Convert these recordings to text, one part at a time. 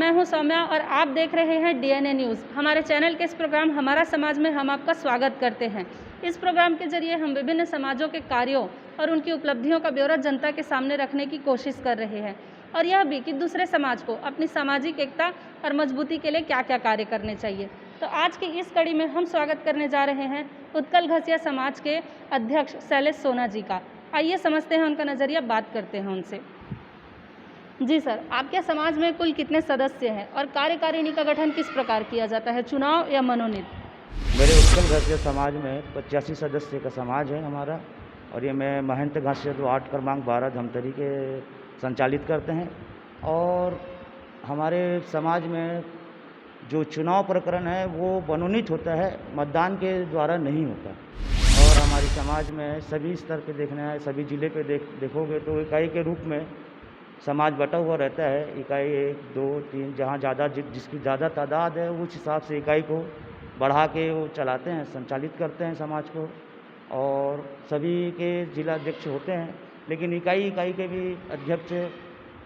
मैं हूं सौम्या और आप देख रहे हैं डीएनए न्यूज़। हमारे चैनल के इस प्रोग्राम हमारा समाज में हम आपका स्वागत करते हैं। इस प्रोग्राम के जरिए हम विभिन्न समाजों के कार्यों और उनकी उपलब्धियों का ब्यौरा जनता के सामने रखने की कोशिश कर रहे हैं, और यह भी कि दूसरे समाज को अपनी सामाजिक एकता और मजबूती के लिए क्या क्या कार्य करने चाहिए। तो आज की इस कड़ी में हम स्वागत करने जा रहे हैं उत्कल घसिया समाज के अध्यक्ष शैलेश सोना जी का। आइए समझते हैं उनका नज़रिया, बात करते हैं उनसे। जी सर, आपके समाज में कुल कितने सदस्य हैं और कार्यकारिणी का गठन किस प्रकार किया जाता है, चुनाव या मनोनीत? मेरे उत्कल घसिया समाज में 85 सदस्य का समाज है हमारा, और ये मैं महंत घसिया वार्ड क्रमांक 12 धमतरी के संचालित करते हैं। और हमारे समाज में जो चुनाव प्रकरण है वो मनोनीत होता है, मतदान के द्वारा नहीं होता। और हमारे समाज में सभी स्तर पे देखना है, सभी जिले पे देखोगे तो इकाई के रूप में समाज बटा हुआ रहता है। इकाई 1, 2, 3 जहाँ ज़्यादा जिसकी ज़्यादा तादाद है उस हिसाब से इकाई को बढ़ा के वो चलाते हैं, संचालित करते हैं समाज को। और सभी के जिला अध्यक्ष होते हैं, लेकिन इकाई के भी अध्यक्ष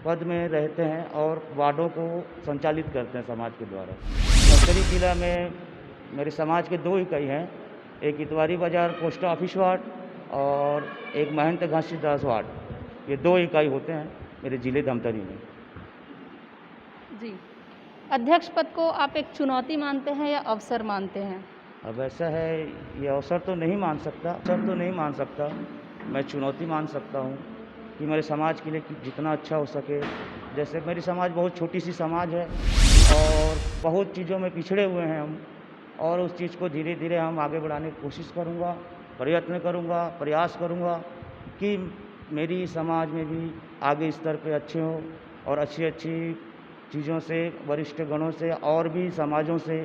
पद में रहते हैं और वार्डों को संचालित करते हैं समाज के द्वारा। धमतरी जिला में मेरे समाज के 2 इकाई हैं, एक इतवारी बाज़ार पोस्ट ऑफिस वार्ड और एक महंत घासीदास वार्ड। ये 2 इकाई होते हैं मेरे जिले धमतरी में। जी, अध्यक्ष पद को आप एक चुनौती मानते हैं या अवसर मानते हैं? अब ऐसा है, ये अवसर तो नहीं मान सकता, मैं चुनौती मान सकता हूँ कि मेरे समाज के लिए जितना अच्छा हो सके। जैसे मेरी समाज बहुत छोटी सी समाज है और बहुत चीज़ों में पिछड़े हुए हैं हम, और उस चीज़ को धीरे धीरे हम आगे बढ़ाने की कोशिश करूँगा, प्रयत्न करूँगा, प्रयास करूँगा कि मेरी समाज में भी आगे स्तर पे अच्छे हों और अच्छी चीज़ों से, वरिष्ठ गणों से और भी समाजों से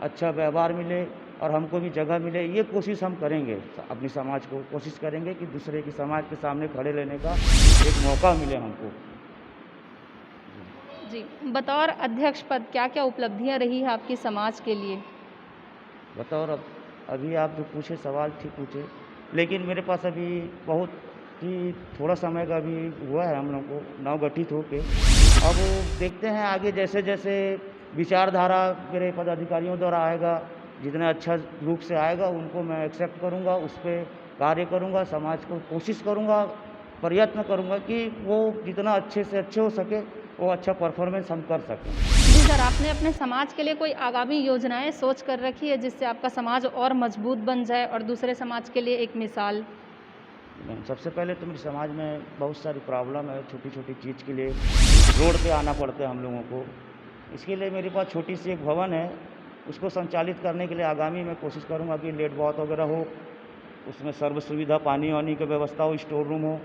अच्छा व्यवहार मिले और हमको भी जगह मिले। ये कोशिश हम करेंगे, अपनी समाज को कोशिश करेंगे कि दूसरे की समाज के सामने खड़े रहने का एक मौका मिले हमको। जी, बतौर अध्यक्ष पद क्या क्या उपलब्धियां रही है आपकी समाज के लिए? बतौर अभी आप जो पूछे सवाल ठीक पूछे, लेकिन मेरे पास अभी बहुत ही थोड़ा समय का भी हुआ है हम लोग को नवगठित होके। अब देखते हैं आगे जैसे जैसे विचारधारा मेरे पदाधिकारियों द्वारा आएगा, जितना अच्छा रूप से आएगा उनको मैं एक्सेप्ट करूंगा, उस पर कार्य करूंगा, समाज को कोशिश करूंगा, प्रयत्न करूंगा कि वो जितना अच्छे से अच्छे हो सके वो अच्छा परफॉर्मेंस हम कर सकें। जी सर, आपने अपने समाज के लिए कोई आगामी योजनाएं सोच कर रखी है जिससे आपका समाज और मजबूत बन जाए और दूसरे समाज के लिए एक मिसाल? सबसे पहले तो मेरे समाज में बहुत सारी प्रॉब्लम है, छोटी छोटी चीज़ के लिए रोड पे आना पड़ता है हम लोगों को। इसके लिए मेरे पास छोटी सी एक भवन है, उसको संचालित करने के लिए आगामी मैं कोशिश करूंगा कि लेट बाथ वगैरह हो, उसमें सर्व सुविधा, पानी वानी की व्यवस्था हो, स्टोर रूम हो।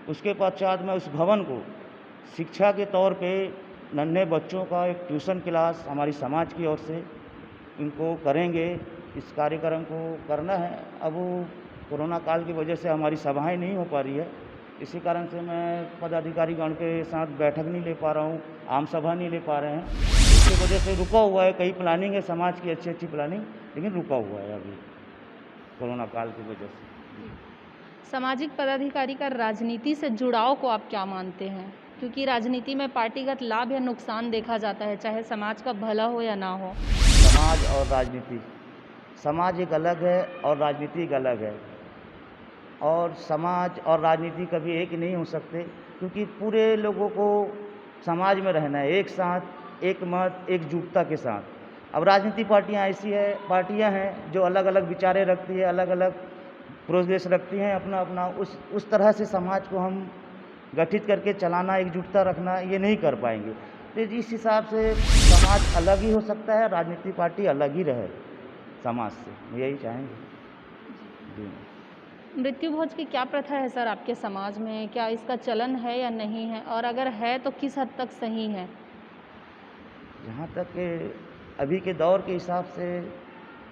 उसके पश्चात मैं उस भवन को शिक्षा के तौर पे नन्हे बच्चों का एक ट्यूशन क्लास हमारी समाज की ओर से इनको करेंगे। इस कार्यक्रम को करना है। अब कोरोना काल की वजह से हमारी सभाएं नहीं हो पा रही है, इसी कारण से मैं पदाधिकारीगण के साथ बैठक नहीं ले पा रहा हूँ, आम सभा नहीं ले पा रहे हैं। इसकी वजह से रुका हुआ है, कई प्लानिंग है समाज की अच्छी प्लानिंग, लेकिन रुका हुआ है अभी कोरोना काल की वजह से। सामाजिक पदाधिकारी का राजनीति से जुड़ाव को आप क्या मानते हैं? क्योंकि राजनीति में पार्टीगत लाभ या नुकसान देखा जाता है, चाहे समाज का भला हो या ना हो। समाज और राजनीति, समाज एक अलग है और राजनीति एक अलग है, और समाज और राजनीति कभी एक नहीं हो सकते, क्योंकि पूरे लोगों को समाज में रहना है, एक साथ, एक मत, एकजुटता के साथ। अब राजनीति पार्टियां हैं जो अलग अलग विचारें रखती है, अलग अलग प्रोग्रेस रखती हैं, अपना अपना उस तरह से समाज को हम गठित करके चलाना, एकजुटता रखना, ये नहीं कर पाएंगे। तो इस हिसाब से समाज अलग ही हो सकता है, राजनीतिक पार्टी अलग ही रहे समाज से, यही चाहेंगे। जी। मृत्यु भोज की क्या प्रथा है सर आपके समाज में? क्या इसका चलन है या नहीं है, और अगर है तो किस हद तक सही है? जहाँ तक अभी के दौर के हिसाब से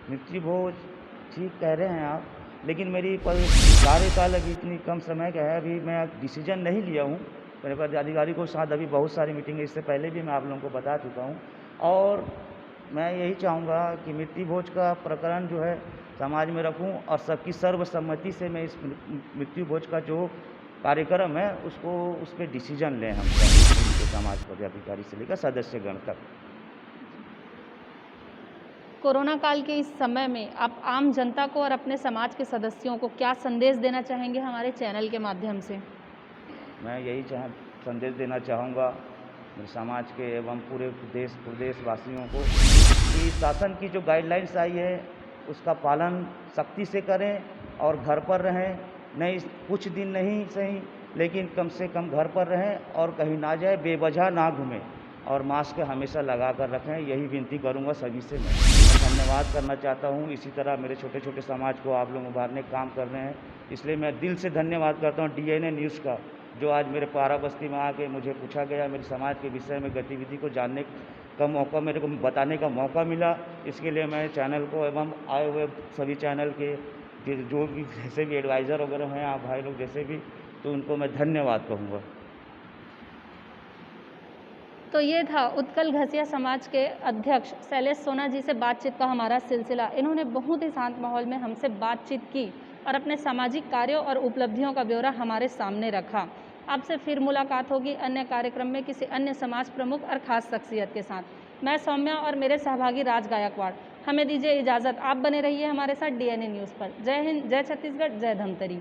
मृत्यु भोज ठीक कह रहे हैं आप, लेकिन मेरी कार्यकाल अभी इतनी कम समय का है, अभी मैं डिसीजन नहीं लिया हूँ। मेरे पदाधिकारी को साथ अभी बहुत सारी मीटिंग है, इससे पहले भी मैं आप लोगों को बता चुका हूँ, और मैं यही चाहूँगा कि मृत्यु भोज का प्रकरण जो है समाज में रखूं और सबकी सर्वसम्मति से मैं इस मृत्यु भोज का जो कार्यक्रम है उसको उस पर डिसीजन लें हम सब, समाज पदाधिकारी से लेकर सदस्यगण तक। कोरोना काल के इस समय में आप आम जनता को और अपने समाज के सदस्यों को क्या संदेश देना चाहेंगे हमारे चैनल के माध्यम से? मैं यही संदेश देना चाहूँगा मेरे समाज के एवं पूरे प्रदेशवासियों को कि शासन की जो गाइडलाइंस आई है उसका पालन सख्ती से करें और घर पर रहें। नहीं, कुछ दिन नहीं सही, लेकिन कम से कम घर पर रहें और कहीं ना जाए, बेवजह ना घूमें और मास्क हमेशा लगा कर रखें। यही विनती करूंगा सभी से। मैं धन्यवाद करना चाहता हूं। इसी तरह मेरे छोटे छोटे समाज को आप लोग उभारने का काम कर रहे हैं, इसलिए मैं दिल से धन्यवाद करता हूं डीएनए न्यूज़ का, जो आज मेरे पारा बस्ती में आके मुझे पूछा गया, मेरे समाज के विषय में गतिविधि को जानने का मौका, मेरे को बताने का मौका मिला। इसके लिए मैं चैनल को एवं आए हुए सभी चैनल के जो भी जैसे भी एडवाइज़र वगैरह हैं, आप भाई लोग जैसे भी, तो उनको मैं धन्यवाद कहूँगा। तो ये था उत्कल घसिया समाज के अध्यक्ष शैलेश सोना जी से बातचीत का हमारा सिलसिला। इन्होंने बहुत ही शांत माहौल में हमसे बातचीत की और अपने सामाजिक कार्यों और उपलब्धियों का ब्यौरा हमारे सामने रखा। आपसे फिर मुलाकात होगी अन्य कार्यक्रम में किसी अन्य समाज प्रमुख और खास शख्सियत के साथ। मैं सौम्या और मेरे सहभागी राज गायकवाड़, हमें दीजिए इजाज़त। आप बने रहिए हमारे साथ डीएनए न्यूज़ पर। जय हिंद, जय छत्तीसगढ़, जय धमतरी।